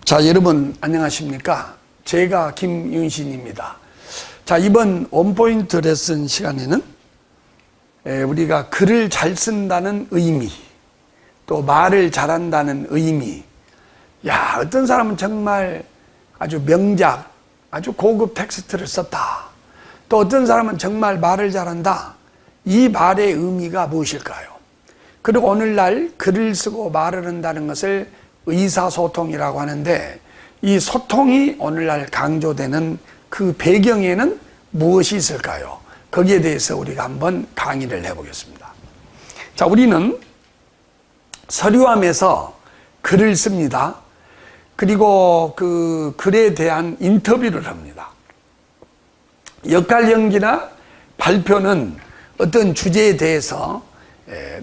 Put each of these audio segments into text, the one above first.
자, 여러분 안녕하십니까? 제가 김윤신입니다. 자, 이번 원포인트 레슨 시간에는 우리가 글을 잘 쓴다는 의미, 또 말을 잘한다는 의미, 어떤 사람은 정말 아주 명작, 아주 고급 텍스트를 썼다. 또 어떤 사람은 정말 말을 잘한다. 이 말의 의미가 무엇일까요? 그리고 오늘날 글을 쓰고 말을 한다는 것을 의사소통이라고 하는데, 이 소통이 오늘날 강조되는 그 배경에는 무엇이 있을까요? 거기에 대해서 우리가 한번 강의를 해보겠습니다. 자, 우리는 서류함에서 글을 씁니다. 그리고 그 글에 대한 인터뷰를 합니다. 역할 연기나 발표는 어떤 주제에 대해서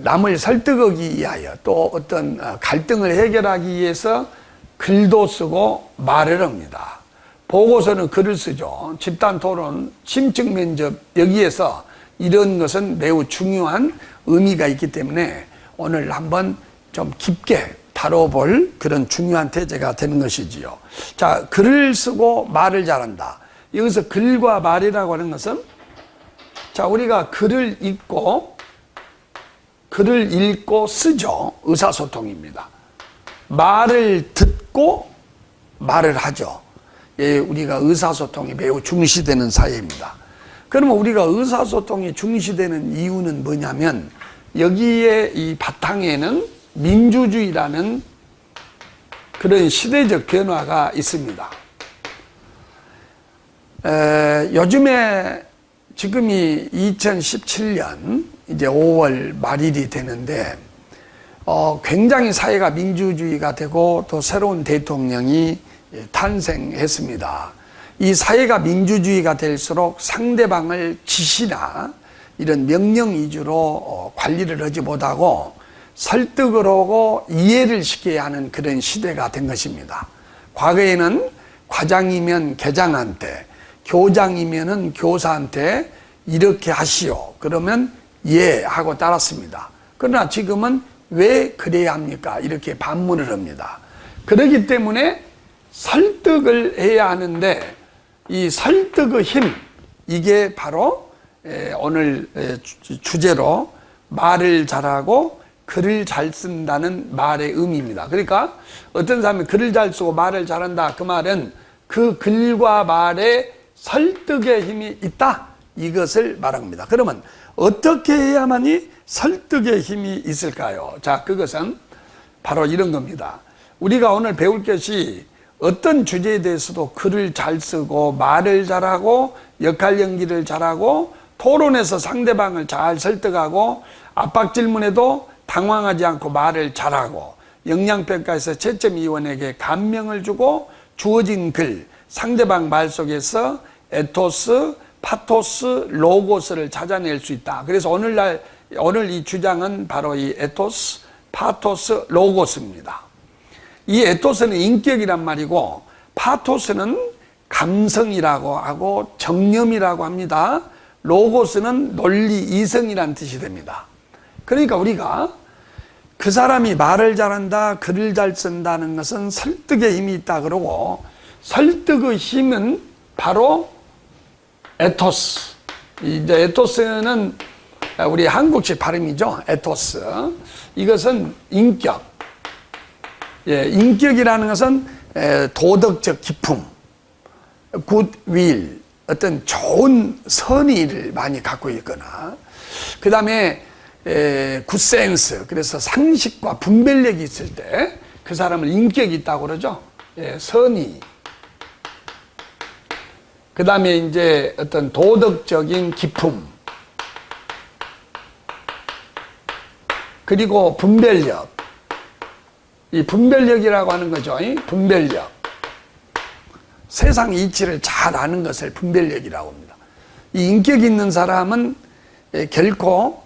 남을 설득하기 위하여, 또 어떤 갈등을 해결하기 위해서 글도 쓰고 말을 합니다. 보고서는 글을 쓰죠. 집단 토론, 심층 면접, 여기에서 이런 것은 매우 중요한 의미가 있기 때문에 오늘 한번 좀 깊게 다뤄볼 그런 중요한 태제가 되는 것이지요. 자, 글을 쓰고 말을 잘한다. 여기서 글과 말이라고 하는 것은, 자, 우리가 글을 읽고 쓰죠. 의사소통입니다. 말을 듣고 말을 하죠. 우리가 의사소통이 매우 중시되는 사회입니다. 그러면 우리가 의사소통이 중시되는 이유는 뭐냐면, 여기에 이 바탕에는 민주주의라는 그런 시대적 변화가 있습니다. 요즘에 지금이 2017년 이제 5월 말일이 되는데, 굉장히 사회가 민주주의가 되고 또 새로운 대통령이 탄생했습니다. 이 사회가 민주주의가 될수록 상대방을 지시나 이런 명령 위주로 관리를 하지 못하고 설득을 하고 이해를 시켜야 하는 그런 시대가 된 것입니다. 과거에는 과장이면 계장한테, 교장이면은 교사한테 이렇게 하시오. 그러면 예 하고 따랐습니다. 그러나 지금은 왜 그래야 합니까? 이렇게 반문을 합니다. 그렇기 때문에 설득을 해야 하는데, 이 설득의 힘, 이게 바로 오늘 주제로 말을 잘하고 글을 잘 쓴다는 말의 의미입니다. 그러니까 어떤 사람이 글을 잘 쓰고 말을 잘한다, 그 말은 그 글과 말에 설득의 힘이 있다, 이것을 말합니다. 그러면 어떻게 해야만이 설득의 힘이 있을까요? 자, 그것은 바로 이런 겁니다. 우리가 오늘 배울 것이 어떤 주제에 대해서도 글을 잘 쓰고 말을 잘하고 역할 연기를 잘하고 토론에서 상대방을 잘 설득하고 압박 질문에도 당황하지 않고 말을 잘하고 역량평가에서 채점위원에게 감명을 주고 주어진 글, 상대방 말 속에서 에토스, 파토스, 로고스를 찾아낼 수 있다. 그래서 오늘 이 주장은 바로 이 에토스, 파토스, 로고스입니다. 이 에토스는 인격이란 말이고, 파토스는 감성이라고 하고 정념이라고 합니다. 로고스는 논리, 이성이란 뜻이 됩니다. 그러니까 우리가 그 사람이 말을 잘한다, 글을 잘 쓴다는 것은 설득의 힘이 있다 그러고, 설득의 힘은 바로 에토스. 이제 에토스는 우리 한국식 발음이죠. 에토스. 이것은 인격. 인격이라는 것은 도덕적 기품, 굿윌, 어떤 좋은 선의를 많이 갖고 있거나, 그 다음에 굿센스, 그래서 상식과 분별력이 있을 때 그 사람을 인격이 있다고 그러죠. 선의. 그 다음에 이제 어떤 도덕적인 기품, 그리고 분별력. 이 분별력이라고 하는 거죠. 분별력. 세상 이치를 잘 아는 것을 분별력이라고 합니다. 이 인격이 있는 사람은 결코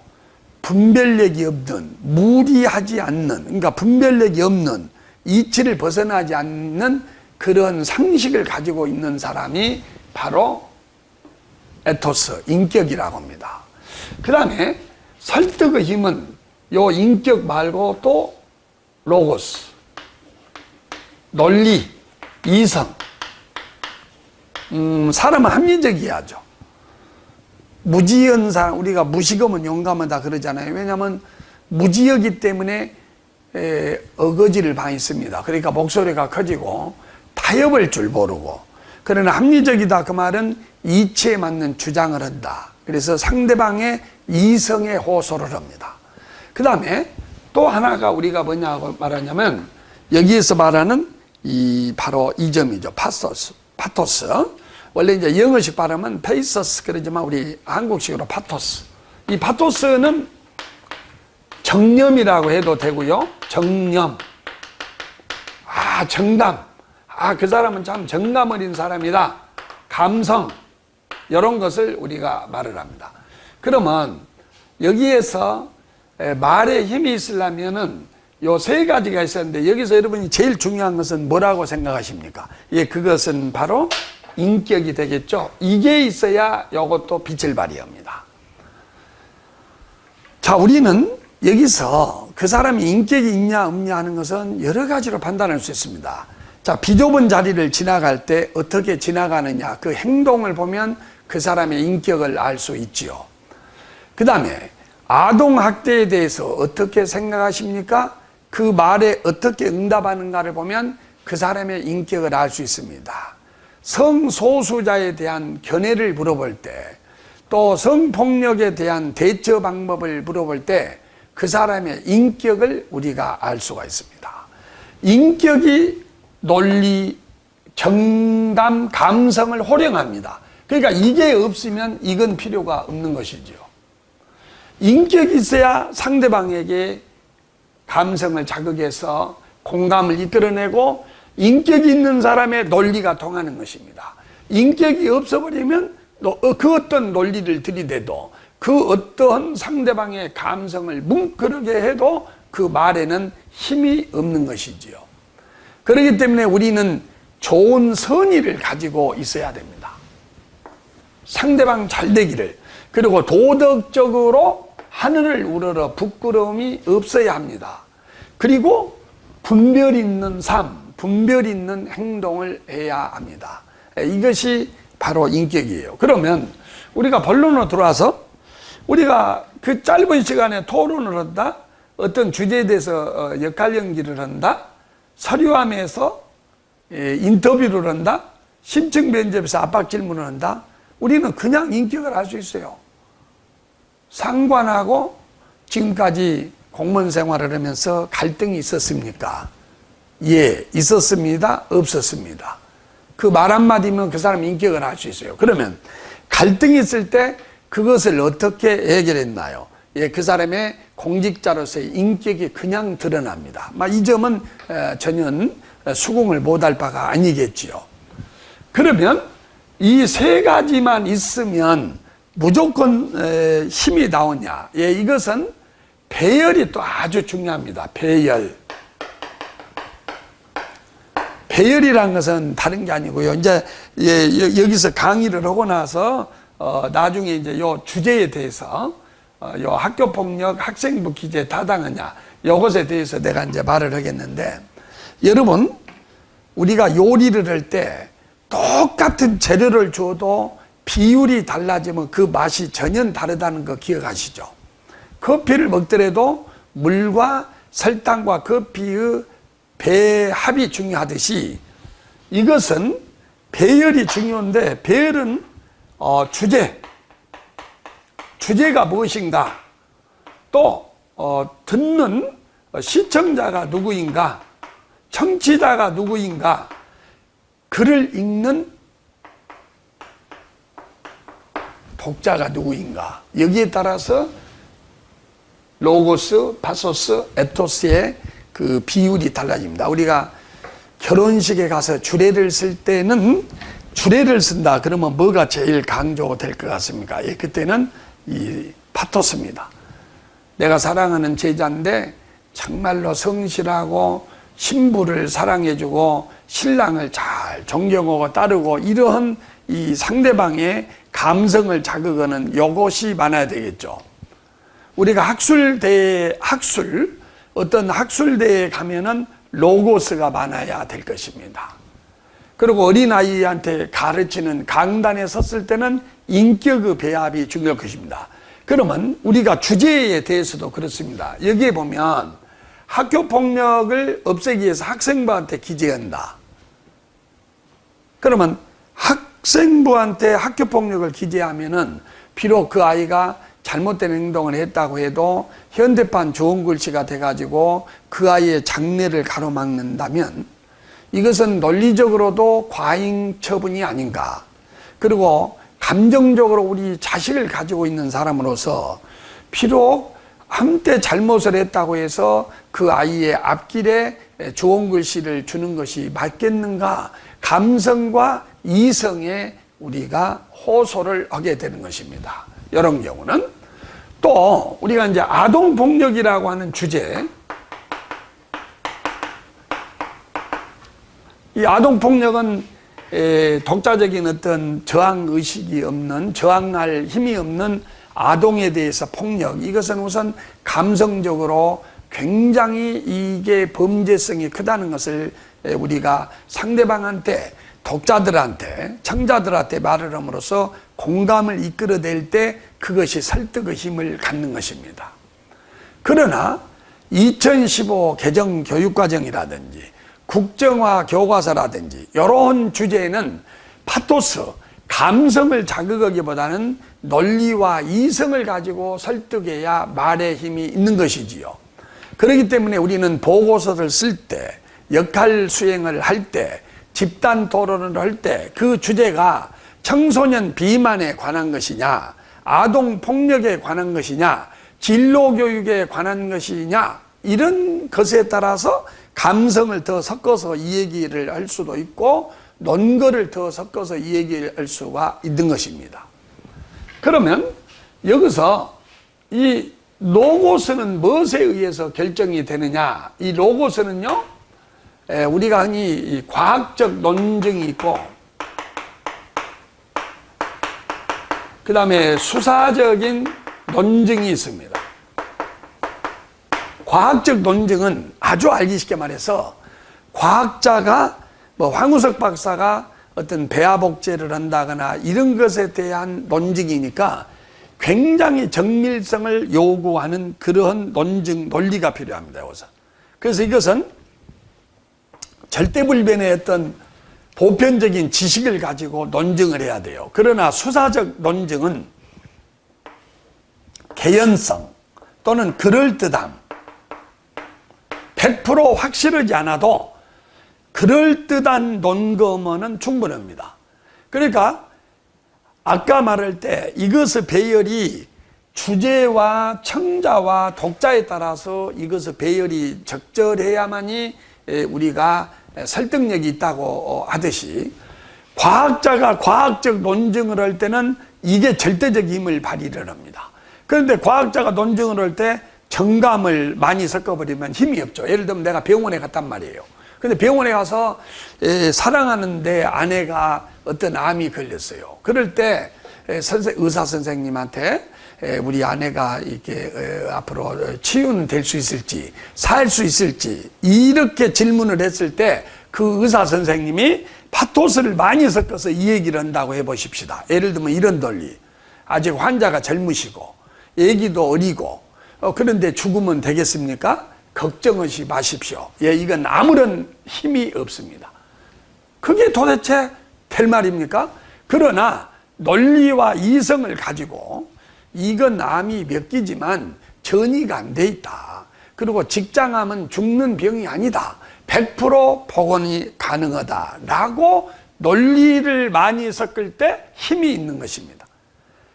분별력이 없는, 무리하지 않는, 그러니까 분별력이 없는, 이치를 벗어나지 않는 그런 상식을 가지고 있는 사람이 바로 에토스, 인격이라고 합니다. 그 다음에 설득의 힘은 요 인격 말고 또 로고스, 논리, 이성. 사람은 합리적이야죠. 무지한 사람, 우리가 무시검은 용감하다 그러잖아요. 왜냐하면 무지하기 때문에 어거지를 많이 씁니다. 그러니까 목소리가 커지고 타협할 줄 모르고. 그러나 합리적이다 그 말은 이치에 맞는 주장을 한다. 그래서 상대방의 이성에 호소를 합니다. 그 다음에 또 하나가 우리가 뭐냐고 말하냐면 여기에서 말하는 바로 이 점이죠. 파토스. 원래 이제 영어식 발음은 페이서스 그러지만 우리 한국식으로 파토스. 이 파토스는 정념이라고 해도 되고요. 정념. 정감. 그 사람은 참 정감 어린 사람이다. 감성. 이런 것을 우리가 말을 합니다. 그러면 여기에서 말에 힘이 있으려면은 요 세 가지가 있었는데 여기서 여러분이 제일 중요한 것은 뭐라고 생각하십니까? 그것은 바로 인격이 되겠죠. 이게 있어야 이것도 빛을 발휘합니다. 자, 우리는 여기서 그 사람이 인격이 있냐 없냐 하는 것은 여러 가지로 판단할 수 있습니다. 자, 비좁은 자리를 지나갈 때 어떻게 지나가느냐 그 행동을 보면 그 사람의 인격을 알 수 있지요. 그 다음에 아동학대에 대해서 어떻게 생각하십니까? 그 말에 어떻게 응답하는가를 보면 그 사람의 인격을 알 수 있습니다. 성소수자에 대한 견해를 물어볼 때, 또 성폭력에 대한 대처 방법을 물어볼 때 그 사람의 인격을 우리가 알 수가 있습니다. 인격이 논리, 정담, 감성을 호령합니다. 그러니까 이게 없으면 이건 필요가 없는 것이죠. 인격이 있어야 상대방에게 감성을 자극해서 공감을 이끌어내고 인격이 있는 사람의 논리가 통하는 것입니다. 인격이 없어버리면 그 어떤 논리를 들이대도 그 어떤 상대방의 감성을 뭉클하게 해도 그 말에는 힘이 없는 것이지요. 그렇기 때문에 우리는 좋은 선의를 가지고 있어야 됩니다. 상대방 잘 되기를. 그리고 도덕적으로 하늘을 우러러 부끄러움이 없어야 합니다. 그리고 분별 있는 삶, 분별 있는 행동을 해야 합니다. 이것이 바로 인격이에요. 그러면 우리가 본론으로 들어와서 우리가 그 짧은 시간에 토론을 한다, 어떤 주제에 대해서 역할 연기를 한다, 서류함에서 인터뷰를 한다, 심층 면접에서 압박 질문을 한다. 우리는 그냥 인격을 알 수 있어요. 상관하고 지금까지 공무원 생활을 하면서 갈등이 있었습니까? 예, 있었습니다. 없었습니다. 그 말 한마디면 그 사람 인격을 알 수 있어요. 그러면 갈등이 있을 때 그것을 어떻게 해결했나요? 그 사람의 공직자로서의 인격이 그냥 드러납니다. 이 점은 전혀 수긍을 못할 바가 아니겠지요. 그러면 이 세 가지만 있으면 무조건 힘이 나오냐? 이것은 배열이 또 아주 중요합니다. 배열. 배열이라는 것은 다른 게 아니고요. 이제 여기서 강의를 하고 나서 나중에 이제 요 주제에 대해서 요 학교폭력 학생부 기재에 타당하냐 요것에 대해서 내가 이제 말을 하겠는데, 여러분 우리가 요리를 할 때 똑같은 재료를 줘도 비율이 달라지면 그 맛이 전혀 다르다는 거 기억하시죠? 커피를 먹더라도 물과 설탕과 커피의 배합이 중요하듯이 이것은 배열이 중요한데, 배열은 주제가 무엇인가, 또 듣는 시청자가 누구인가, 청취자가 누구인가, 글을 읽는 독자가 누구인가, 여기에 따라서 로고스, 파소스, 에토스의 그 비율이 달라집니다. 우리가 결혼식에 가서 주례를 쓸 때는 주례를 쓴다 그러면 뭐가 제일 강조될 것 같습니까? 그때는 이 파토스입니다. 내가 사랑하는 제자인데 정말로 성실하고 신부를 사랑해주고 신랑을 잘 존경하고 따르고, 이러한 이 상대방의 감성을 자극하는 요것이 많아야 되겠죠. 우리가 어떤 학술대에 가면은 로고스가 많아야 될 것입니다. 그리고 어린아이한테 가르치는 강단에 섰을 때는 인격의 배합이 중요할 것입니다. 그러면 우리가 주제에 대해서도 그렇습니다. 여기에 보면 학교폭력을 없애기 위해서 학생부한테 기재한다. 그러면 학생부한테 학교폭력을 기재하면은 비록 그 아이가 잘못된 행동을 했다고 해도 현대판 좋은 글씨가 돼가지고 그 아이의 장래를 가로막는다면 이것은 논리적으로도 과잉 처분이 아닌가. 그리고 감정적으로 우리 자식을 가지고 있는 사람으로서 비록 한때 잘못을 했다고 해서 그 아이의 앞길에 좋은 글씨를 주는 것이 맞겠는가. 감성과 이성에 우리가 호소를 하게 되는 것입니다. 이런 경우는 또 우리가 이제 아동폭력이라고 하는 주제, 이 아동폭력은 독자적인 어떤 저항의식이 없는, 저항할 힘이 없는 아동에 대해서 폭력, 이것은 우선 감성적으로 굉장히 이게 범죄성이 크다는 것을 우리가 상대방한테, 독자들한테, 청자들한테 말을 함으로써 공감을 이끌어낼 때 그것이 설득의 힘을 갖는 것입니다. 그러나 2015 개정 교육과정이라든지 국정화 교과서라든지 이런 주제에는 파토스, 감성을 자극하기보다는 논리와 이성을 가지고 설득해야 말의 힘이 있는 것이지요. 그렇기 때문에 우리는 보고서를 쓸 때, 역할 수행을 할 때, 집단 토론을 할 때 그 주제가 청소년 비만에 관한 것이냐, 아동 폭력에 관한 것이냐, 진로 교육에 관한 것이냐, 이런 것에 따라서 감성을 더 섞어서 이 얘기를 할 수도 있고 논거를 더 섞어서 이 얘기를 할 수가 있는 것입니다. 그러면 여기서 이 로고스는 무엇에 의해서 결정이 되느냐? 이 로고스는요, 우리가 흔히 과학적 논증이 있고 그 다음에 수사적인 논증이 있습니다. 과학적 논증은 아주 알기 쉽게 말해서 과학자가 황우석 박사가 어떤 배아복제를 한다거나 이런 것에 대한 논증이니까 굉장히 정밀성을 요구하는 그러한 논증, 논리가 필요합니다. 그래서 이것은 절대불변의 어떤 보편적인 지식을 가지고 논증을 해야 돼요. 그러나 수사적 논증은 개연성 또는 그럴듯함, 100% 확실하지 않아도 그럴듯한 논거면은 충분합니다. 그러니까 아까 말할 때 이것의 배열이 주제와 청자와 독자에 따라서 이것의 배열이 적절해야만이 우리가 설득력이 있다고 하듯이 과학자가 과학적 논증을 할 때는 이게 절대적 힘을 발휘를 합니다. 그런데 과학자가 논증을 할 때 정감을 많이 섞어버리면 힘이 없죠. 예를 들면 내가 병원에 갔단 말이에요. 근데 병원에 가서 사랑하는데 아내가 어떤 암이 걸렸어요. 그럴 때 의사 선생님한테 우리 아내가 이렇게 앞으로 치유는 될 수 있을지, 살 수 있을지 이렇게 질문을 했을 때 그 의사 선생님이 파토스를 많이 섞어서 이 얘기를 한다고 해보십시다. 예를 들면 이런 논리, 아직 환자가 젊으시고 애기도 어리고 그런데 죽으면 되겠습니까? 걱정하지 마십시오. 이건 아무런 힘이 없습니다. 그게 도대체 될 말입니까? 그러나 논리와 이성을 가지고 이건 암이 몇 기지만 전이가 안 돼 있다. 그리고 직장암은 죽는 병이 아니다. 100% 복원이 가능하다라고 논리를 많이 섞을 때 힘이 있는 것입니다.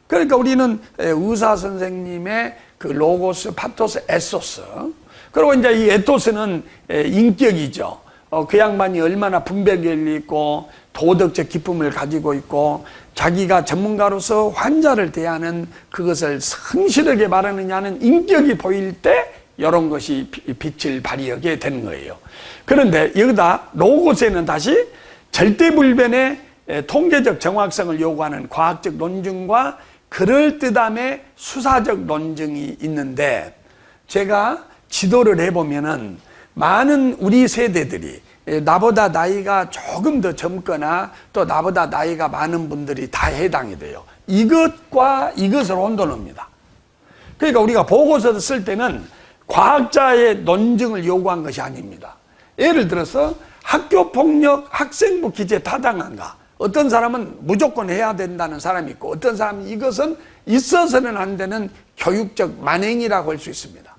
그러니까 우리는 의사 선생님의 그 로고스, 파토스, 에토스, 그리고 이제 이 에토스는 인격이죠. 그 양반이 얼마나 분별력이 있고 도덕적 기쁨을 가지고 있고 자기가 전문가로서 환자를 대하는 그것을 성실하게 말하느냐는 인격이 보일 때 이런 것이 빛을 발휘하게 되는 거예요. 그런데 여기다 로고스에는 다시 절대불변의 통계적 정확성을 요구하는 과학적 논증과 그럴듯함의 수사적 논증이 있는데 제가 지도를 해보면은 많은 우리 세대들이 나보다 나이가 조금 더 젊거나 또 나보다 나이가 많은 분들이 다 해당이 돼요. 이것과 이것을 혼돈합니다. 그러니까 우리가 보고서를 쓸 때는 과학자의 논증을 요구한 것이 아닙니다. 예를 들어서 학교폭력 학생부 기재 타당한가? 어떤 사람은 무조건 해야 된다는 사람이 있고 어떤 사람은 이것은 있어서는 안 되는 교육적 만행이라고 할 수 있습니다.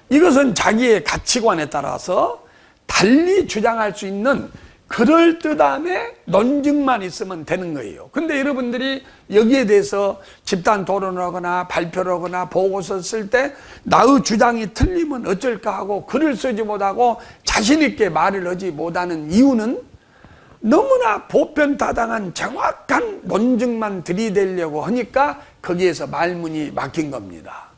이것은 자기의 가치관에 따라서 달리 주장할 수 있는 그럴듯함의 논증만 있으면 되는 거예요. 근데 여러분들이 여기에 대해서 집단 토론을 하거나 발표를 하거나 보고서 쓸 때 나의 주장이 틀리면 어쩔까 하고 글을 쓰지 못하고 자신 있게 말을 하지 못하는 이유는 너무나 보편타당한 정확한 논증만 들이대려고 하니까 거기에서 말문이 막힌 겁니다.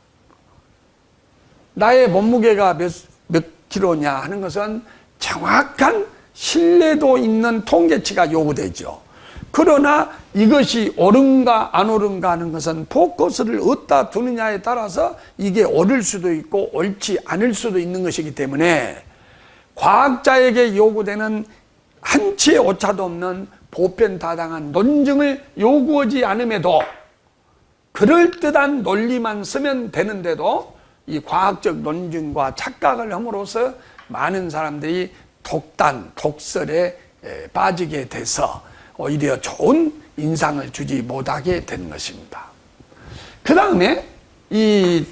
나의 몸무게가 몇 킬로냐 하는 것은 정확한 신뢰도 있는 통계치가 요구되죠. 그러나 이것이 옳은가 안 옳은가 하는 것은 포커스를 어디다 두느냐에 따라서 이게 옳을 수도 있고 옳지 않을 수도 있는 것이기 때문에 과학자에게 요구되는 한치의 오차도 없는 보편타당한 논증을 요구하지 않음에도 그럴듯한 논리만 쓰면 되는데도 이 과학적 논증과 착각을 함으로써 많은 사람들이 독설에 빠지게 돼서 오히려 좋은 인상을 주지 못하게 되는 것입니다. 그 다음에 이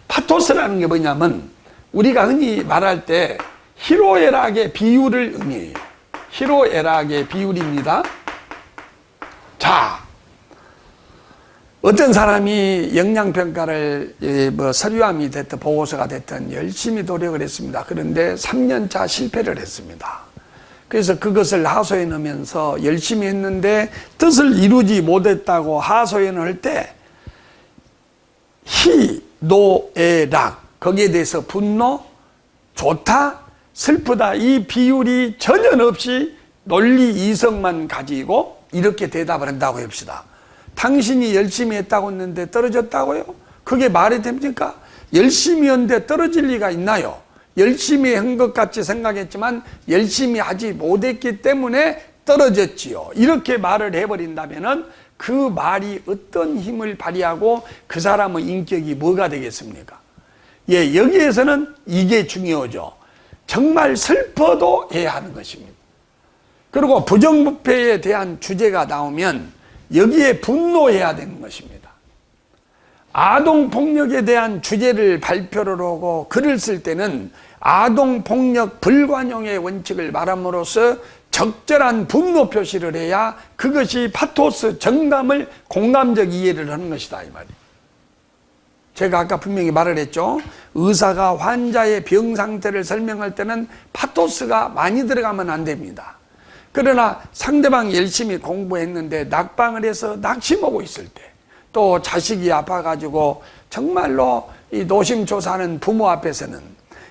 파토스라는 게 뭐냐면 우리가 흔히 말할 때 희로애락의 비율을 의미해요. 희로애락의 비율입니다. 자, 어떤 사람이 영양평가를 서류함이 됐든 보고서가 됐든 열심히 노력을 했습니다. 그런데 3년차 실패를 했습니다. 그래서 그것을 하소연하면서 열심히 했는데 뜻을 이루지 못했다고 하소연을 할 때 희노애락 거기에 대해서 분노, 좋다, 슬프다 이 비율이 전혀 없이 논리 이성만 가지고 이렇게 대답을 한다고 합시다. 당신이 열심히 했다고 했는데 떨어졌다고요? 그게 말이 됩니까? 열심히 했는데 떨어질 리가 있나요? 열심히 한 것 같이 생각했지만 열심히 하지 못했기 때문에 떨어졌지요. 이렇게 말을 해버린다면 그 말이 어떤 힘을 발휘하고 그 사람의 인격이 뭐가 되겠습니까? 예, 여기에서는 이게 중요하죠. 정말 슬퍼도 해야 하는 것입니다. 그리고 부정부패에 대한 주제가 나오면 여기에 분노해야 되는 것입니다. 아동폭력에 대한 주제를 발표를 하고 글을 쓸 때는 아동폭력 불관용의 원칙을 말함으로써 적절한 분노 표시를 해야 그것이 파토스 정감을 공감적 이해를 하는 것이다 이 말이에요. 제가 아까 분명히 말을 했죠. 의사가 환자의 병 상태를 설명할 때는 파토스가 많이 들어가면 안 됩니다. 그러나 상대방이 열심히 공부했는데 낙방을 해서 낙심하고 있을 때 또 자식이 아파가지고 정말로 이 노심초사하는 부모 앞에서는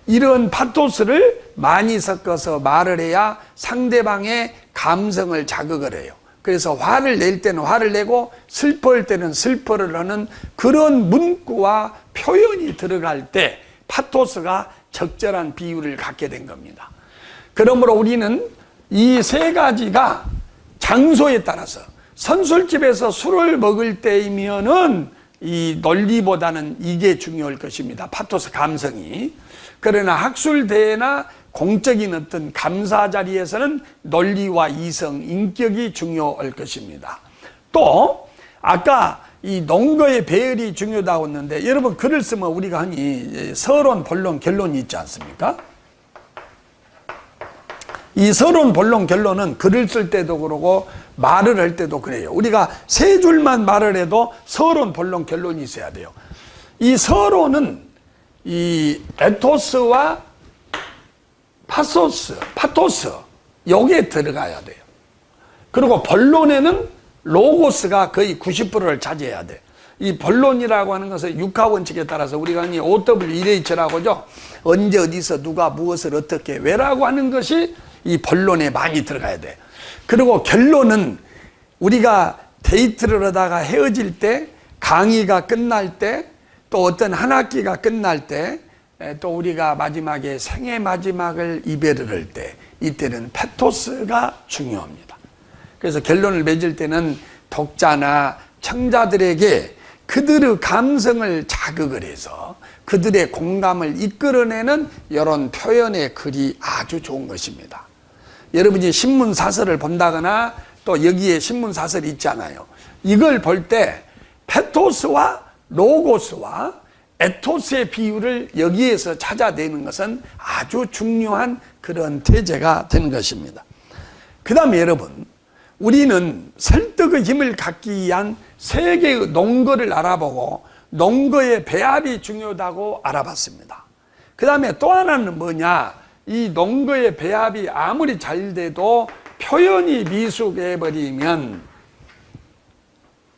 이런 파토스를 많이 섞어서 말을 해야 상대방의 감성을 자극을 해요. 그래서 화를 낼 때는 화를 내고 슬퍼할 때는 슬퍼를 하는 그런 문구와 표현이 들어갈 때 파토스가 적절한 비율을 갖게 된 겁니다. 그러므로 우리는 이 세 가지가 장소에 따라서 선술집에서 술을 먹을 때이면은 이 논리보다는 이게 중요할 것입니다. 파토스 감성이. 그러나 학술대회나 공적인 어떤 감사 자리에서는 논리와 이성, 인격이 중요할 것입니다. 또 아까 이 논거의 배열이 중요하다고 했는데 여러분 글을 쓰면 우리가 흔히 서론, 본론, 결론이 있지 않습니까? 이 서론, 본론, 결론은 글을 쓸 때도 그러고 말을 할 때도 그래요. 우리가 세 줄만 말을 해도 서론, 본론, 결론이 있어야 돼요. 이 서론은 이 에토스와 파토스 여기에 들어가야 돼요. 그리고 본론에는 로고스가 거의 90%를 차지해야 돼. 이 본론이라고 하는 것은 육하원칙에 따라서 우리가 흔히 OWEH라고 하죠. 언제 어디서 누가 무엇을 어떻게 왜라고 하는 것이 이 본론에 많이 들어가야 돼. 그리고 결론은 우리가 데이트를 하다가 헤어질 때, 강의가 끝날 때, 또 어떤 한 학기가 끝날 때, 또 우리가 마지막에 생애 마지막을 이별을 할 때, 이때는 패토스가 중요합니다. 그래서 결론을 맺을 때는 독자나 청자들에게 그들의 감성을 자극을 해서 그들의 공감을 이끌어내는 이런 표현의 글이 아주 좋은 것입니다. 여러분이 신문사설을 본다거나 또 여기에 신문사설이 있잖아요. 이걸 볼 때 패토스와 로고스와 에토스의 비율을 여기에서 찾아내는 것은 아주 중요한 그런 태제가 되는 것입니다. 그 다음에 여러분, 우리는 설득의 힘을 갖기 위한 세 개의 논거를 알아보고 논거의 배합이 중요하다고 알아봤습니다. 그 다음에 또 하나는 뭐냐, 이 논거의 배합이 아무리 잘 돼도 표현이 미숙해버리면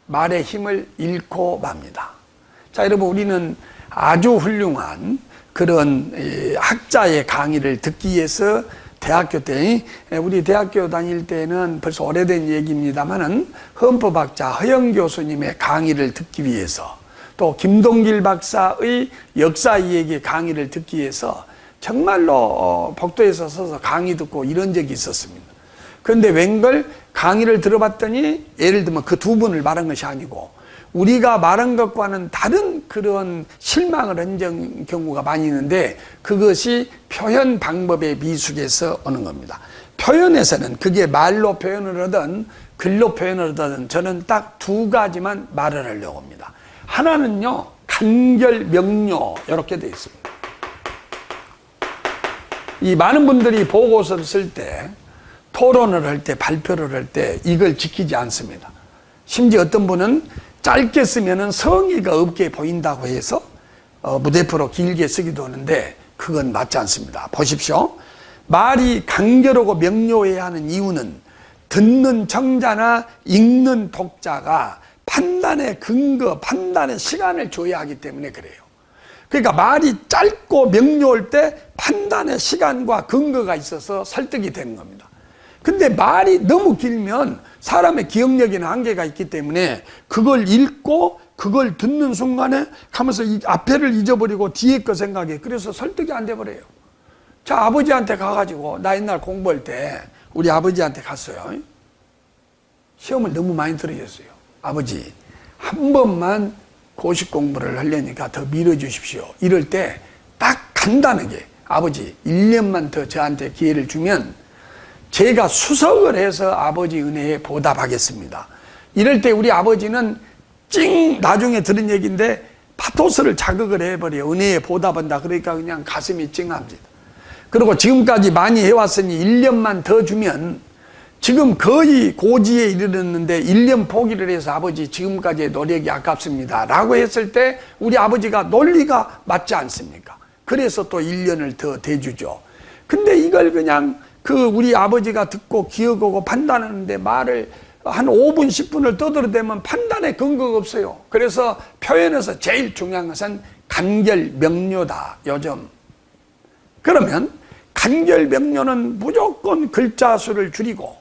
말의 힘을 잃고 맙니다. 자, 여러분, 우리는 아주 훌륭한 그런 학자의 강의를 듣기 위해서 대학교 때, 우리 대학교 다닐 때는 벌써 오래된 얘기입니다만은 헌법학자 허영 교수님의 강의를 듣기 위해서 또 김동길 박사의 역사 이야기 강의를 듣기 위해서 정말로 복도에서 서서 강의 듣고 이런 적이 있었습니다. 그런데 웬걸 강의를 들어봤더니 예를 들면 그 두 분을 말한 것이 아니고 우리가 말한 것과는 다른 그런 실망을 한 경우가 많이 있는데 그것이 표현 방법의 미숙에서 오는 겁니다. 표현에서는 그게 말로 표현을 하든 글로 표현을 하든 저는 딱 두 가지만 말을 하려고 합니다. 하나는요, 간결, 명료 이렇게 되어 있습니다. 이 많은 분들이 보고서를 쓸 때, 토론을 할 때, 발표를 할 때 이걸 지키지 않습니다. 심지어 어떤 분은 짧게 쓰면은 성의가 없게 보인다고 해서 무대표로 길게 쓰기도 하는데 그건 맞지 않습니다. 보십시오. 말이 간결하고 명료해야 하는 이유는 듣는 청자나 읽는 독자가 판단의 근거, 판단의 시간을 줘야 하기 때문에 그래요. 그러니까 말이 짧고 명료할 때 판단의 시간과 근거가 있어서 설득이 되는 겁니다. 근데 말이 너무 길면 사람의 기억력에는 한계가 있기 때문에 그걸 읽고 그걸 듣는 순간에 하면서 이 앞에를 잊어버리고 뒤에 거 생각해. 그래서 설득이 안 돼버려요. 자, 아버지한테 가가지고 나 옛날 공부할 때 우리 아버지한테 갔어요. 시험을 너무 많이 들으셨어요. 아버지, 한 번만 고시 공부를 하려니까 더 밀어주십시오. 이럴 때 딱 간단하게 아버지 1년만 더 저한테 기회를 주면 제가 수석을 해서 아버지 은혜에 보답하겠습니다. 이럴 때 우리 아버지는 나중에 들은 얘기인데 파토스를 자극을 해버려요. 은혜에 보답한다. 그러니까 그냥 가슴이 찡합니다. 그리고 지금까지 많이 해왔으니 1년만 더 주면 지금 거의 고지에 이르렀는데 1년 포기를 해서 아버지 지금까지의 노력이 아깝습니다 라고 했을 때 우리 아버지가 논리가 맞지 않습니까? 그래서 또 1년을 더 대주죠. 근데 이걸 그냥 우리 아버지가 듣고 기억하고 판단하는데 말을 한 5분 10분을 떠들어대면 판단의 근거가 없어요. 그래서 표현에서 제일 중요한 것은 간결 명료다. 요즘 그러면 간결 명료는 무조건 글자 수를 줄이고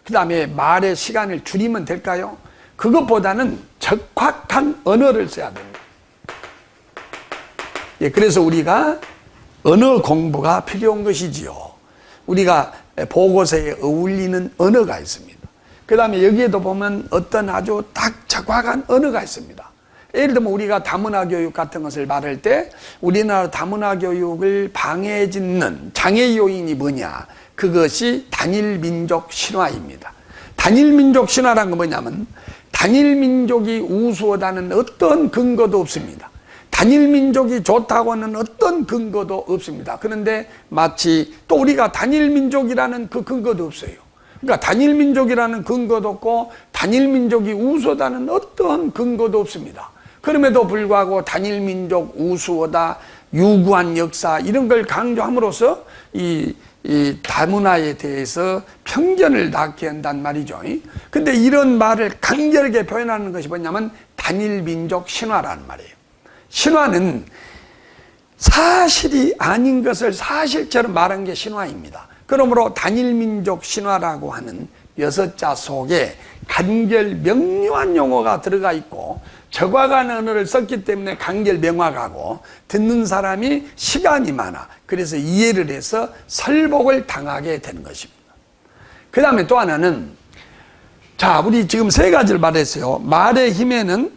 그 다음에 말의 시간을 줄이면 될까요? 그것보다는 적확한 언어를 써야 됩니다. 예, 그래서 우리가 언어 공부가 필요한 것이지요. 우리가 보고서에 어울리는 언어가 있습니다. 그 다음에 여기에도 보면 어떤 아주 딱 적확한 언어가 있습니다. 예를 들면 우리가 다문화 교육 같은 것을 말할 때 우리나라 다문화 교육을 방해 짓는 장애 요인이 뭐냐? 그것이 단일민족 신화입니다. 단일민족 신화란 건 뭐냐면 단일민족이 우수하다는 어떤 근거도 없습니다. 단일민족이 좋다고 하는 어떤 근거도 없습니다. 그런데 마치 또 우리가 단일민족이라는 그 근거도 없어요. 그러니까 단일민족이라는 근거도 없고 단일민족이 우수하다는 어떤 근거도 없습니다. 그럼에도 불구하고 단일민족 우수하다, 유구한 역사 이런 걸 강조함으로써 이 다문화에 대해서 편견을 낳게 한단 말이죠. 근데 이런 말을 간결하게 표현하는 것이 뭐냐면 단일민족 신화라는 말이에요. 신화는 사실이 아닌 것을 사실처럼 말한 게 신화입니다. 그러므로 단일민족 신화라고 하는 6자 속에 간결 명료한 용어가 들어가 있고 저과간 언어를 썼기 때문에 강결명확하고 듣는 사람이 시간이 많아. 그래서 이해를 해서 설복을 당하게 되는 것입니다. 그 다음에 또 하나는, 자, 우리 지금 세 가지를 말했어요. 말의 힘에는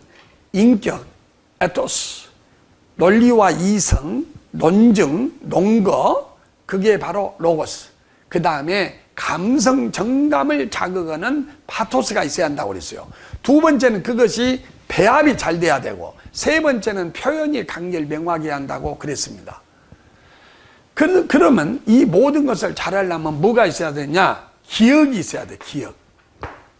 인격, 에토스, 논리와 이성, 논증, 논거, 그게 바로 로고스. 그 다음에 감성, 정감을 자극하는 파토스가 있어야 한다고 그랬어요. 두 번째는 그것이 배합이 잘 돼야 되고, 세 번째는 표현이 강렬명확해야 한다고 그랬습니다. 그러면 이 모든 것을 잘하려면 뭐가 있어야 되냐? 기억이 있어야 돼, 기억.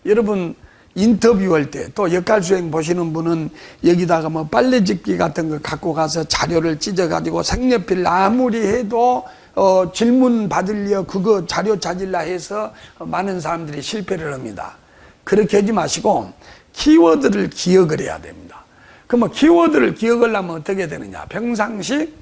여러분, 인터뷰할 때, 또 역할수행 보시는 분은 여기다가 뭐 빨래집기 같은 거 갖고 가서 자료를 찢어가지고 색연필 아무리 해도 질문 받으려 그거 자료 찾으려 해서 많은 사람들이 실패를 합니다. 그렇게 하지 마시고 키워드를 기억을 해야 됩니다. 그럼 키워드를 기억을 하면 어떻게 되느냐? 평상시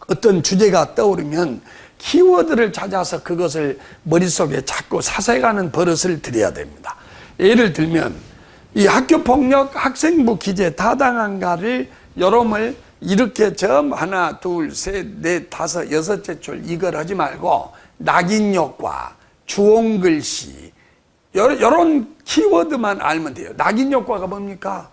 어떤 주제가 떠오르면 키워드를 찾아서 그것을 머릿속에 자꾸 사색하는 버릇을 들여야 됩니다. 예를 들면 이 학교폭력 학생부 기재 타당한가를 요럼을 이렇게 점 하나 둘 셋 넷 다섯 여섯째 줄 이걸 하지 말고 낙인효과, 주홍글씨 요런 키워드만 알면 돼요. 낙인효과가 뭡니까?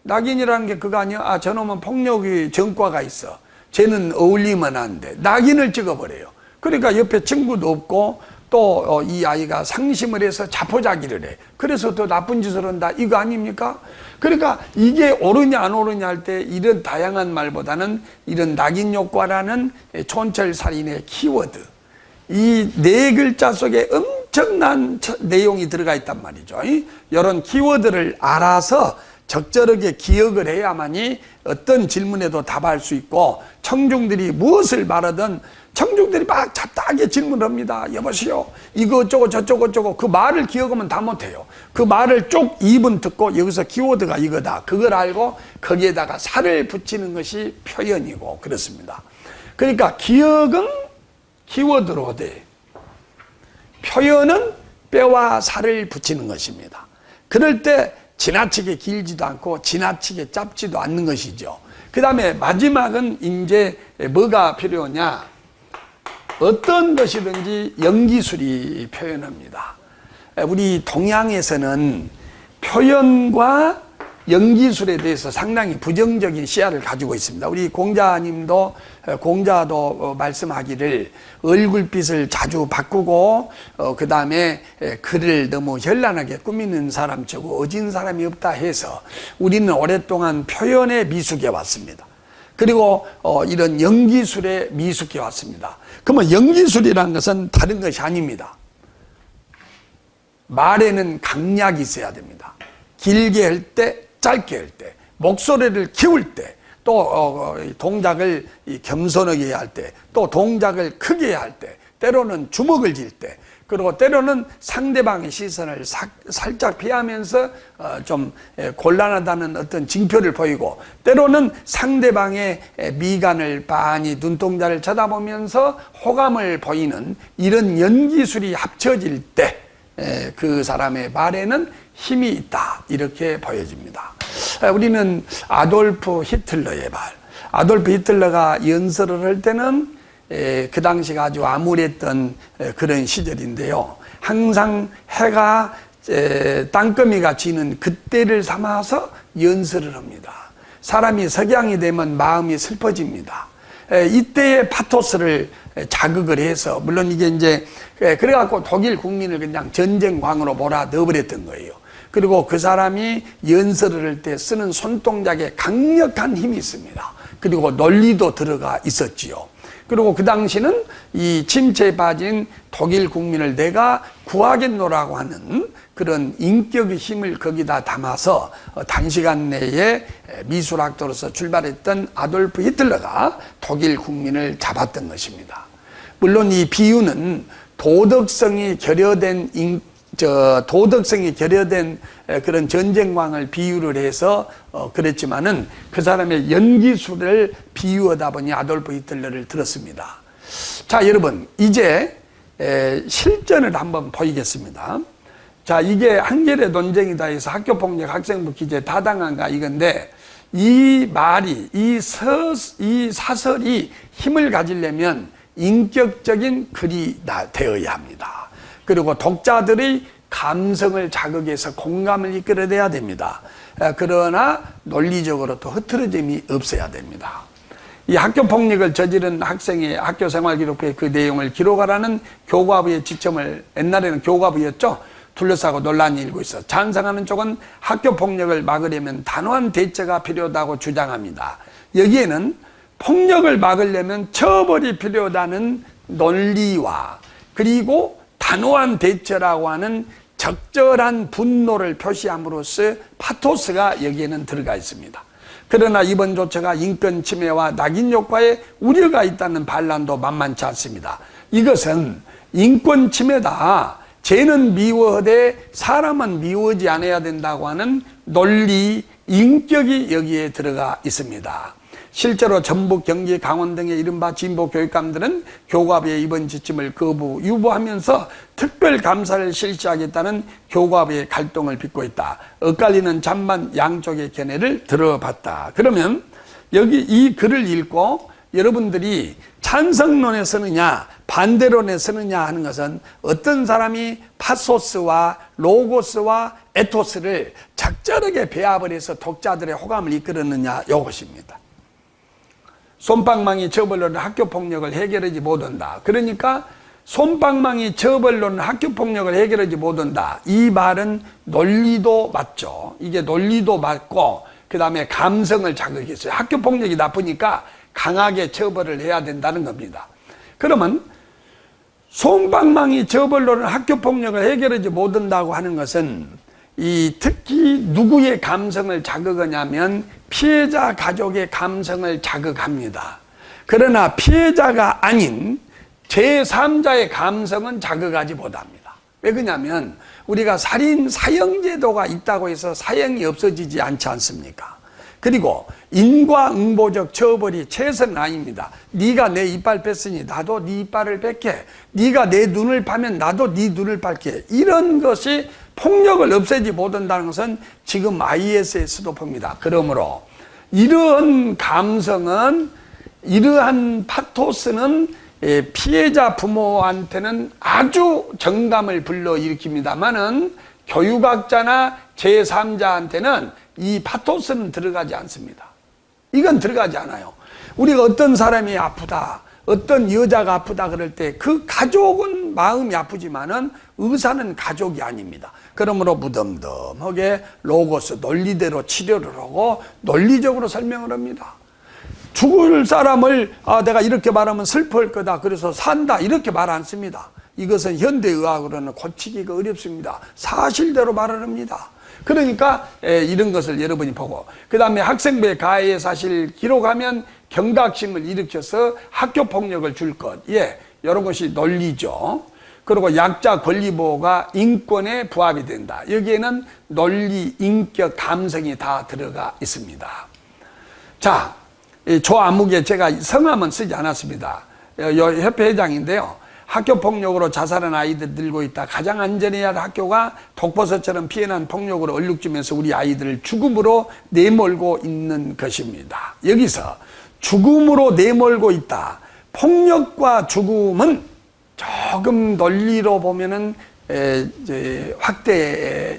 낙인이라는 게 그거 아니야? 아, 저놈은 폭력의 전과가 있어. 쟤는 어울리면 안 돼. 낙인을 찍어버려요. 그러니까 옆에 친구도 없고 또 이 아이가 상심을 해서 자포자기를 해. 그래서 더 나쁜 짓을 한다. 이거 아닙니까? 그러니까 이게 옳으냐 안 옳으냐 할 때 이런 다양한 말보다는 이런 낙인효과라는 촌철살인의 키워드, 이 네 글자 속에 엄청난 내용이 들어가 있단 말이죠. 이런 키워드를 알아서 적절하게 기억을 해야만이 어떤 질문에도 답할 수 있고, 청중들이 무엇을 말하든 청중들이 막 잡다하게 질문합니다. 여보시오, 이거 어쩌고 저쩌고 어쩌고. 그 말을 기억하면 다 못해요. 그 말을 쭉 2분 듣고 여기서 키워드가 이거다, 그걸 알고 거기에다가 살을 붙이는 것이 표현이고 그렇습니다. 그러니까 기억은 키워드로 돼, 표현은 뼈와 살을 붙이는 것입니다. 그럴 때 지나치게 길지도 않고 지나치게 짧지도 않는 것이죠. 그 다음에 마지막은 이제 뭐가 필요하냐? 어떤 것이든지 연기술이 표현합니다. 우리 동양에서는 표현과 연기술에 대해서 상당히 부정적인 시야를 가지고 있습니다. 우리 공자도 말씀하기를 얼굴빛을 자주 바꾸고 그 다음에 글을 너무 현란하게 꾸미는 사람 치고 어진 사람이 없다 해서 우리는 오랫동안 표현에 미숙해 왔습니다. 그리고 이런 연기술에 미숙해 왔습니다. 그러면 연기술이라는 것은 다른 것이 아닙니다. 말에는 강약이 있어야 됩니다. 길게 할 때, 짧게 할 때, 목소리를 키울 때, 또 동작을 겸손하게 해야 할 때, 또 동작을 크게 해야 할 때, 때로는 주먹을 쥘 때, 그리고 때로는 상대방의 시선을 살짝 피하면서 좀 곤란하다는 어떤 징표를 보이고, 때로는 상대방의 미간을 빤히 눈동자를 쳐다보면서 호감을 보이는 이런 연기술이 합쳐질 때 그 사람의 말에는 힘이 있다, 이렇게 보여집니다. 우리는 아돌프 히틀러의 말, 아돌프 히틀러가 연설을 할 때는 그 당시가 아주 암울했던 그런 시절인데요. 항상 해가 땅거미가 지는 그때를 삼아서 연설을 합니다. 사람이 석양이 되면 마음이 슬퍼집니다. 이때의 파토스를 자극을 해서, 물론 이게 이제 그래갖고 독일 국민을 그냥 전쟁광으로 몰아넣어버렸던 거예요. 그리고 그 사람이 연설을 할 때 쓰는 손동작에 강력한 힘이 있습니다. 그리고 논리도 들어가 있었지요. 그리고 그 당시는 이 침체에 빠진 독일 국민을 내가 구하겠노라고 하는 그런 인격의 힘을 거기다 담아서 단시간 내에 미술학도로서 출발했던 아돌프 히틀러가 독일 국민을 잡았던 것입니다. 물론 이 비유는 도덕성이 결여된 그런 전쟁광을 비유를 해서 그랬지만은 그 사람의 연기술을 비유하다 보니 아돌프 히틀러를 들었습니다. 자, 여러분, 이제 실전을 한번 보이겠습니다. 자, 이게 한결의 논쟁이다 해서 학교폭력 학생부 기재 타당한가 이건데, 이 말이, 이 사설이 힘을 가지려면 인격적인 글이 되어야 합니다. 그리고 독자들의 감성을 자극해서 공감을 이끌어내야 됩니다. 그러나 논리적으로 또 흐트러짐이 없어야 됩니다. 이 학교폭력을 저지른 학생의 학교생활기록부에 그 내용을 기록하라는 교과부의 지침을, 옛날에는 교과부였죠, 둘러싸고 논란이 일고 있어 찬성하는 쪽은 학교폭력을 막으려면 단호한 대처가 필요하다고 주장합니다. 여기에는 폭력을 막으려면 처벌이 필요하다는 논리와 그리고 단호한 대처라고 하는 적절한 분노를 표시함으로써 파토스가 여기에는 들어가 있습니다. 그러나 이번 조처가 인권 침해와 낙인 효과에 우려가 있다는 반란도 만만치 않습니다. 이것은 인권 침해다, 죄는 미워하되 사람은 미워하지 않아야 된다고 하는 논리, 인격이 여기에 들어가 있습니다. 실제로 전북, 경기, 강원 등의 이른바 진보 교육감들은 교과부의 이번 지침을 거부, 유보하면서 특별 감사를 실시하겠다는 교과부의 갈등을 빚고 있다. 엇갈리는 찬반 양쪽의 견해를 들어봤다. 그러면 여기 이 글을 읽고 여러분들이 찬성론에 서느냐 반대론에 서느냐 하는 것은 어떤 사람이 파소스와 로고스와 에토스를 적절하게 배합을 해서 독자들의 호감을 이끌었느냐, 이것입니다. 솜방망이 처벌로는 학교폭력을 해결하지 못한다. 그러니까 솜방망이 처벌로는 학교폭력을 해결하지 못한다. 이 말은 논리도 맞죠. 이게 논리도 맞고 그 다음에 감성을 자극했어요. 학교폭력이 나쁘니까 강하게 처벌을 해야 된다는 겁니다. 그러면 솜방망이 처벌로는 학교폭력을 해결하지 못한다고 하는 것은 특히 누구의 감성을 자극하냐면 피해자 가족의 감성을 자극합니다. 그러나 피해자가 아닌 제3자의 감성은 자극하지 못합니다. 왜 그러냐면 우리가 살인 사형제도가 있다고 해서 사형이 없어지지 않지 않습니까? 그리고 인과응보적 처벌이 최선은 아닙니다. 네가 내 이빨 뺐으니 나도 네 이빨을 뺄게. 네가 내 눈을 파면 나도 네 눈을 팔게. 이런 것이 폭력을 없애지 못한다는 것은 지금 ISS도 봅니다. 그러므로 이러한 감성은, 이러한 파토스는 피해자 부모한테는 아주 정감을 불러일으킵니다만은 교육학자나 제3자한테는 이 파토스는 들어가지 않습니다. 이건 들어가지 않아요. 우리가 어떤 사람이 아프다, 어떤 여자가 아프다 그럴 때 그 가족은 마음이 아프지만은 의사는 가족이 아닙니다. 그러므로 무덤덤하게 로고스, 논리대로 치료를 하고 논리적으로 설명을 합니다. 죽을 사람을 내가 이렇게 말하면 슬퍼할 거다, 그래서 산다, 이렇게 말 안 씁니다. 이것은 현대의학으로는 고치기가 어렵습니다. 사실대로 말을 합니다. 그러니까 이런 것을 여러분이 보고, 그 다음에 학생부의 가해 사실 기록하면 경각심을 일으켜서 학교폭력을 줄 것, 이런 것이 논리죠. 그리고 약자 권리보호가 인권에 부합이 된다. 여기에는 논리, 인격, 감성이 다 들어가 있습니다. 자, 조 암묵에 제가 성함은 쓰지 않았습니다. 협회 회장인데요. 학교폭력으로 자살한 아이들 들고 있다. 가장 안전해야 할 학교가 독버섯처럼 피해난 폭력으로 얼룩지면서 우리 아이들을 죽음으로 내몰고 있는 것입니다. 여기서 죽음으로 내몰고 있다. 폭력과 죽음은 조금 논리로 보면은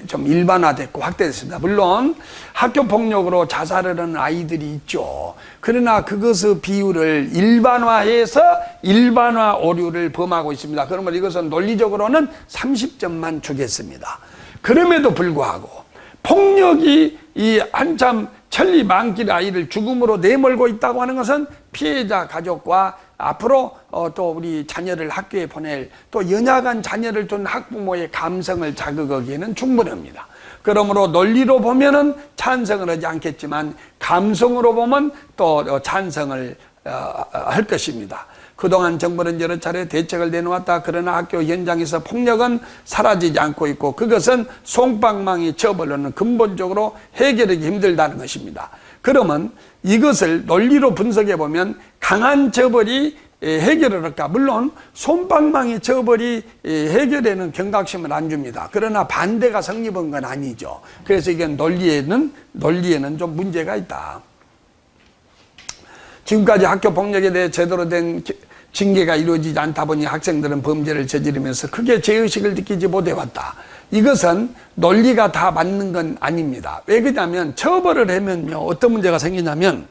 좀 일반화됐고 확대됐습니다. 물론 학교폭력으로 자살을 하는 아이들이 있죠. 그러나 그것의 비율을 일반화해서 일반화 오류를 범하고 있습니다. 그러면 이것은 논리적으로는 30점만 주겠습니다. 그럼에도 불구하고 폭력이 이 한참 천리만길 아이를 죽음으로 내몰고 있다고 하는 것은 피해자 가족과 앞으로 또 우리 자녀를 학교에 보낼, 또 연약한 자녀를 둔 학부모의 감성을 자극하기에는 충분합니다. 그러므로 논리로 보면은 찬성을 하지 않겠지만 감성으로 보면 또 찬성을 할 것입니다. 그동안 정부는 여러 차례 대책을 내놓았다. 그러나 학교 현장에서 폭력은 사라지지 않고 있고 그것은 솜방망이 처벌로는 근본적으로 해결하기 힘들다는 것입니다. 그러면 이것을 논리로 분석해 보면 강한 처벌이 해결을 할까? 물론 솜방망이 처벌이 해결에는 경각심을 안 줍니다. 그러나 반대가 성립한 건 아니죠. 그래서 이건 논리에는 좀 문제가 있다. 지금까지 학교 폭력에 대해 제대로 된 징계가 이루어지지 않다 보니 학생들은 범죄를 저지르면서 크게 죄의식을 느끼지 못해왔다. 이것은 논리가 다 맞는 건 아닙니다. 왜 그러냐면 처벌을 하면요 어떤 문제가 생기냐면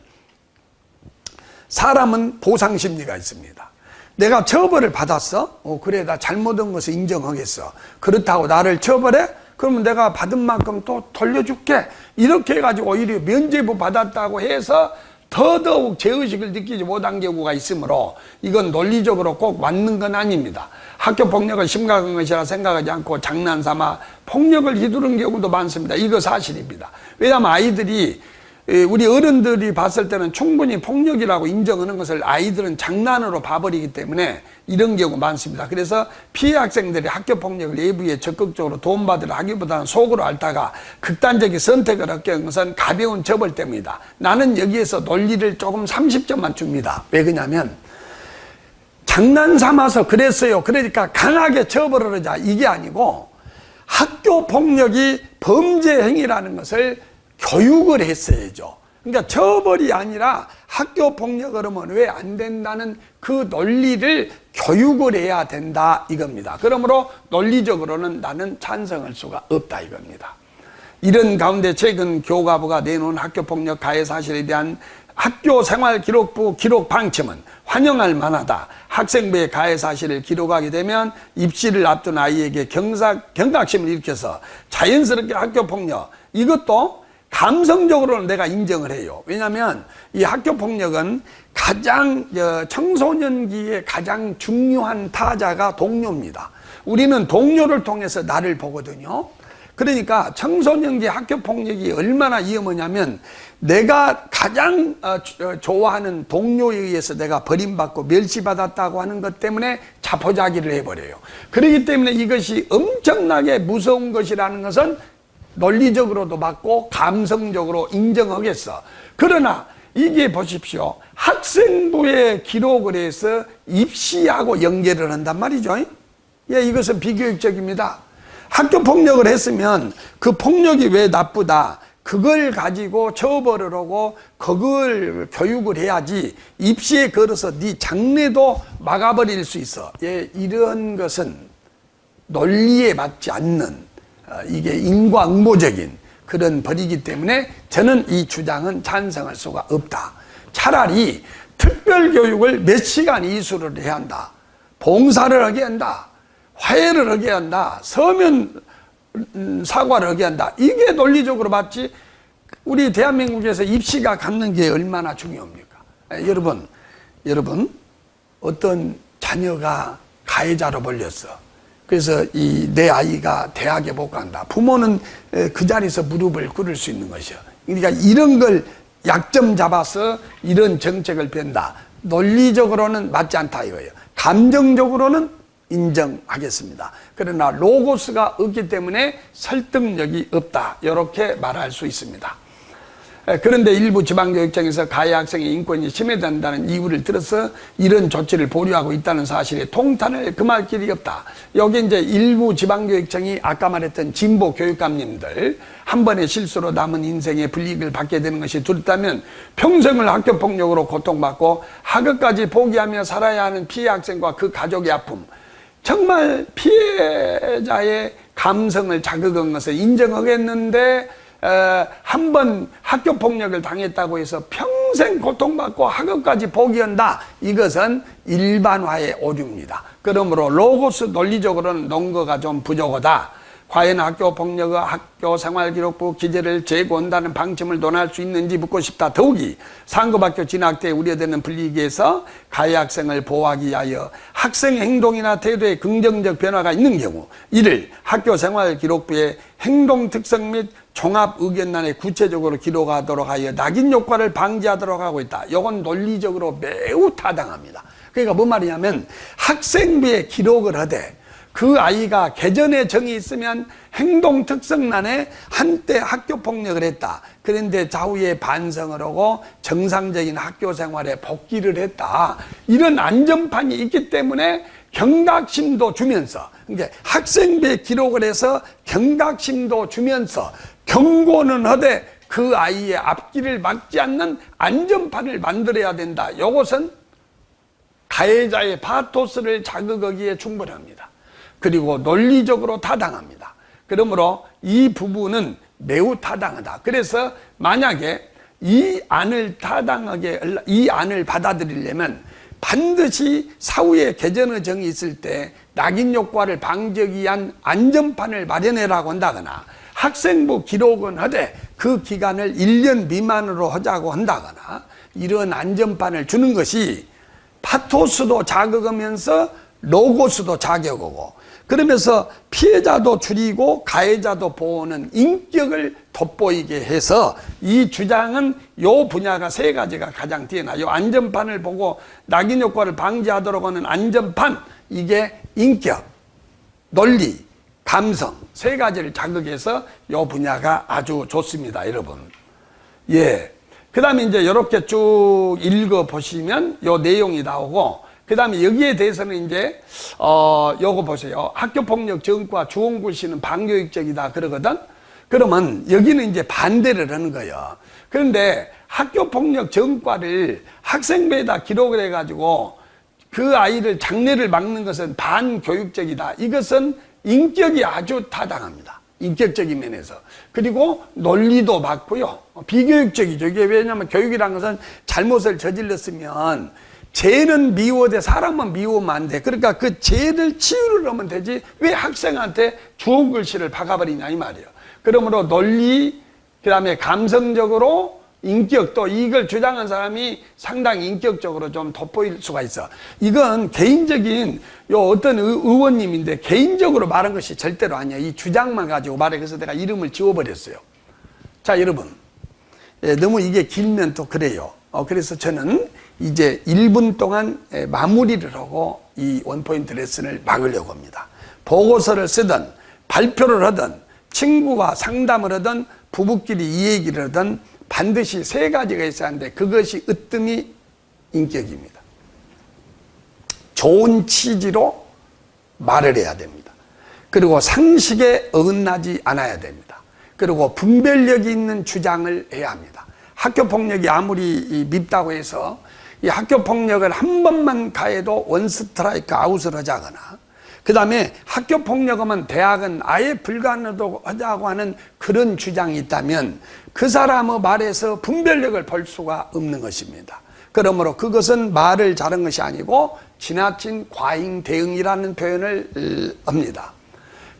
사람은 보상심리가 있습니다. 내가 처벌을 받았어? 그래 나 잘못한 것을 인정하겠어. 그렇다고 나를 처벌해? 그러면 내가 받은 만큼 또 돌려줄게. 이렇게 해가지고 오히려 면죄부 받았다고 해서 더더욱 죄의식을 느끼지 못한 경우가 있으므로 이건 논리적으로 꼭 맞는 건 아닙니다. 학교 폭력을 심각한 것이라 생각하지 않고 장난삼아 폭력을 휘두른 경우도 많습니다. 이거 사실입니다. 왜냐하면 아이들이 우리 어른들이 봤을 때는 충분히 폭력이라고 인정하는 것을 아이들은 장난으로 봐버리기 때문에 이런 경우 많습니다. 그래서 피해 학생들이 학교 폭력을 예부에 적극적으로 도움받으려 하기보다는 속으로 앓다가 극단적인 선택을 하게 한 것은 가벼운 처벌 때문이다. 나는 여기에서 논리를 조금 30점만 줍니다. 왜 그러냐면 장난 삼아서 그랬어요. 그러니까 강하게 처벌을 하자. 이게 아니고 학교 폭력이 범죄 행위라는 것을 교육을 했어야죠. 그러니까 처벌이 아니라 학교 폭력을 하면 왜 안 된다는 그 논리를 교육을 해야 된다 이겁니다. 그러므로 논리적으로는 나는 찬성할 수가 없다 이겁니다. 이런 가운데 최근 교과부가 내놓은 학교 폭력 가해 사실에 대한 학교 생활기록부 기록 방침은 환영할 만하다. 학생부의 가해 사실을 기록하게 되면 입시를 앞둔 아이에게 경각심을 일으켜서 자연스럽게 학교 폭력 이것도 감성적으로는 내가 인정을 해요. 왜냐하면 이 학교 폭력은 가장 청소년기에 가장 중요한 타자가 동료입니다. 우리는 동료를 통해서 나를 보거든요. 그러니까 청소년기 학교 폭력이 얼마나 위험하냐면 내가 가장 좋아하는 동료에 의해서 내가 버림받고 멸시받았다고 하는 것 때문에 자포자기를 해버려요. 그렇기 때문에 이것이 엄청나게 무서운 것이라는 것은 논리적으로도 맞고 감성적으로 인정하겠어. 그러나 이게 보십시오. 학생부에 기록을 해서 입시하고 연계를 한단 말이죠. 예, 이것은 비교육적입니다. 학교 폭력을 했으면 그 폭력이 왜 나쁘다. 그걸 가지고 처벌을 하고 그걸 교육을 해야지 입시에 걸어서 네 장래도 막아버릴 수 있어. 예, 이런 것은 논리에 맞지 않는 이게 인과응보적인 그런 벌이기 때문에 저는 이 주장은 찬성할 수가 없다. 차라리 특별교육을 몇 시간 이수를 해야 한다. 봉사를 하게 한다. 화해를 하게 한다. 서면 사과를 하게 한다. 이게 논리적으로 맞지. 우리 대한민국에서 입시가 갖는 게 얼마나 중요합니까? 여러분 어떤 자녀가 가해자로 벌렸어. 그래서 내 아이가 대학에 못 간다. 부모는 그 자리에서 무릎을 꿇을 수 있는 것이요. 그러니까 이런 걸 약점 잡아서 이런 정책을 뺀다. 논리적으로는 맞지 않다 이거예요. 감정적으로는 인정하겠습니다. 그러나 로고스가 없기 때문에 설득력이 없다. 이렇게 말할 수 있습니다. 그런데 일부 지방교육청에서 가해 학생의 인권이 침해된다는 이유를 들어서 이런 조치를 보류하고 있다는 사실에 통탄을 금할 길이 없다. 여기 이제 일부 지방교육청이 아까 말했던 진보 교육감님들 한 번의 실수로 남은 인생의 불이익을 받게 되는 것이 두렵다면 평생을 학교폭력으로 고통받고 학업까지 포기하며 살아야 하는 피해 학생과 그 가족의 아픔, 정말 피해자의 감성을 자극한 것을 인정하겠는데 한 번 학교 폭력을 당했다고 해서 평생 고통받고 학업까지 포기한다. 이것은 일반화의 오류입니다. 그러므로 로고스 논리적으로는 논거가 좀 부족하다. 과연 학교 폭력의 학교 생활기록부 기재를 제고한다는 방침을 논할 수 있는지 묻고 싶다. 더욱이 상급학교 진학 때 우려되는 불이익에서 가해 학생을 보호하기 위하여 학생 행동이나 태도에 긍정적 변화가 있는 경우 이를 학교 생활기록부의 행동 특성 및 종합 의견란에 구체적으로 기록하도록 하여 낙인 효과를 방지하도록 하고 있다. 이건 논리적으로 매우 타당합니다. 그러니까 뭔 말이냐면 학생부에 기록을 하되 그 아이가 개전의 정이 있으면 행동 특성란에 한때 학교 폭력을 했다. 그런데 좌우에 반성을 하고 정상적인 학교 생활에 복귀를 했다. 이런 안전판이 있기 때문에 경각심도 주면서, 그러니까 학생부에 기록을 해서 경각심도 주면서 경고는 하되 그 아이의 앞길을 막지 않는 안전판을 만들어야 된다. 이것은 가해자의 파토스를 자극하기에 충분합니다. 그리고 논리적으로 타당합니다. 그러므로 이 부분은 매우 타당하다. 그래서 만약에 이 안을 받아들이려면 반드시 사후에 개전의 정이 있을 때 낙인 효과를 방지하기 위한 안전판을 마련해라고 한다거나, 학생부 기록은 하되 그 기간을 1년 미만으로 하자고 한다거나, 이런 안전판을 주는 것이 파토스도 자극하면서 로고스도 자극하고, 그러면서 피해자도 줄이고 가해자도 보호하는 인격을 돋보이게 해서, 이 주장은 요 분야가 세 가지가 가장 뛰어나. 요 안전판을 보고 낙인 효과를 방지하도록 하는 안전판, 이게 인격, 논리, 감성 세 가지를 자극해서 요 분야가 아주 좋습니다, 여러분. 예. 그 다음에 이제 이렇게 쭉 읽어 보시면 요 내용이 나오고, 그 다음에 여기에 대해서는 이제 요거 보세요. 학교폭력 전과 주홍글 씨는 반교육적이다 그러거든. 그러면 여기는 이제 반대를 하는 거예요. 그런데 학교폭력 전과를 학생부에다 기록을 해가지고 그 아이를 장례를 막는 것은 반교육적이다. 이것은 인격이 아주 타당합니다. 인격적인 면에서. 그리고 논리도 맞고요. 비교육적이죠. 이게 왜냐하면 교육이라는 것은 잘못을 저질렀으면 죄는 미워도 사람은 미우면 안 돼. 그러니까 그 죄를 치유를 하면 되지 왜 학생한테 주홍 글씨를 박아버리냐 이 말이에요. 그러므로 논리, 그 다음에 감성적으로 인격, 또 이걸 주장한 사람이 상당히 인격적으로 좀 돋보일 수가 있어. 이건 개인적인 어떤 의원님인데 개인적으로 말한 것이 절대로 아니야. 이 주장만 가지고 말해. 그래서 내가 이름을 지워버렸어요. 자, 여러분, 너무 이게 길면 또 그래요. 그래서 저는 이제 1분 동안 마무리를 하고 이 원포인트 레슨을 막으려고 합니다. 보고서를 쓰든 발표를 하든 친구와 상담을 하든 부부끼리 이 얘기를 하든 반드시 세 가지가 있어야 하는데, 그것이 으뜸이 인격입니다. 좋은 취지로 말을 해야 됩니다. 그리고 상식에 어긋나지 않아야 됩니다. 그리고 분별력이 있는 주장을 해야 합니다. 학교폭력이 아무리 밉다고 해서 이 학교폭력을 한 번만 가해도 원스트라이크 아웃을 하자거나, 그 다음에 학교폭력하면 대학은 아예 불가능하다고 하는 그런 주장이 있다면 그 사람의 말에서 분별력을 볼 수가 없는 것입니다. 그러므로 그것은 말을 잘한 것이 아니고 지나친 과잉 대응이라는 표현을 합니다.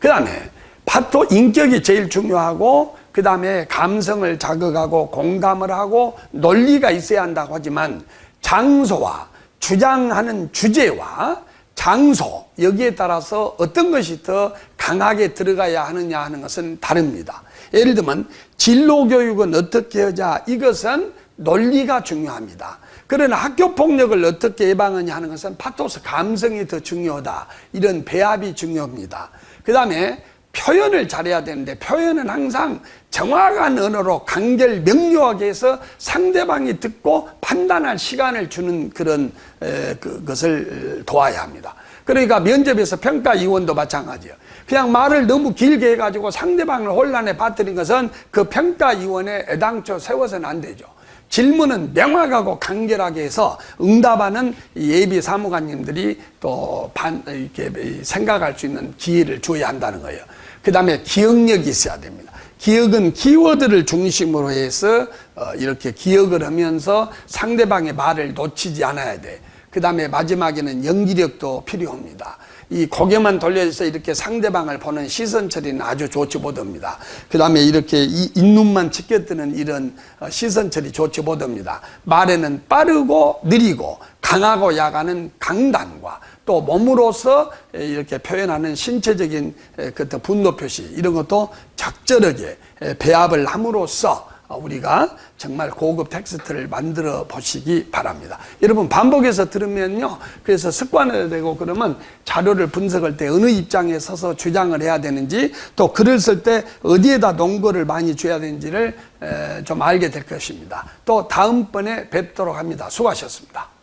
그 다음에 파토 인격이 제일 중요하고, 그 다음에 감성을 자극하고 공감을 하고 논리가 있어야 한다고 하지만, 장소와 주장하는 주제와 장소, 여기에 따라서 어떤 것이 더 강하게 들어가야 하느냐 하는 것은 다릅니다. 예를 들면 진로교육은 어떻게 하자, 이것은 논리가 중요합니다. 그러나 학교폭력을 어떻게 예방하냐 하는 것은 파토스 감성이 더 중요하다. 이런 배합이 중요합니다. 그 다음에 표현을 잘해야 되는데, 표현은 항상 정확한 언어로 간결 명료하게 해서 상대방이 듣고 판단할 시간을 주는 그런 그것을 도와야 합니다. 그러니까 면접에서 평가위원도 마찬가지예요. 그냥 말을 너무 길게 해가지고 상대방을 혼란에 빠뜨린 것은 그 평가위원회 애당초 세워서는 안 되죠. 질문은 명확하고 간결하게 해서 응답하는 예비 사무관님들이 또 이렇게 생각할 수 있는 기회를 줘야 한다는 거예요. 그 다음에 기억력이 있어야 됩니다. 기억은 키워드를 중심으로 해서 이렇게 기억을 하면서 상대방의 말을 놓치지 않아야 돼. 그 다음에 마지막에는 연기력도 필요합니다. 이 고개만 돌려서 이렇게 상대방을 보는 시선 처리는 아주 좋지 못합니다. 그 다음에 이렇게 잇눈만 치켜뜨는 이런 시선 처리 좋지 못합니다. 말에는 빠르고 느리고 강하고 약하는 강단과 또 몸으로서 이렇게 표현하는 신체적인 분노 표시, 이런 것도 적절하게 배합을 함으로써 우리가 정말 고급 텍스트를 만들어 보시기 바랍니다. 여러분 반복해서 들으면요, 그래서 습관화 되고, 그러면 자료를 분석할 때 어느 입장에 서서 주장을 해야 되는지, 또 글을 쓸 때 어디에다 논거를 많이 줘야 되는지를 좀 알게 될 것입니다. 또 다음번에 뵙도록 합니다. 수고하셨습니다.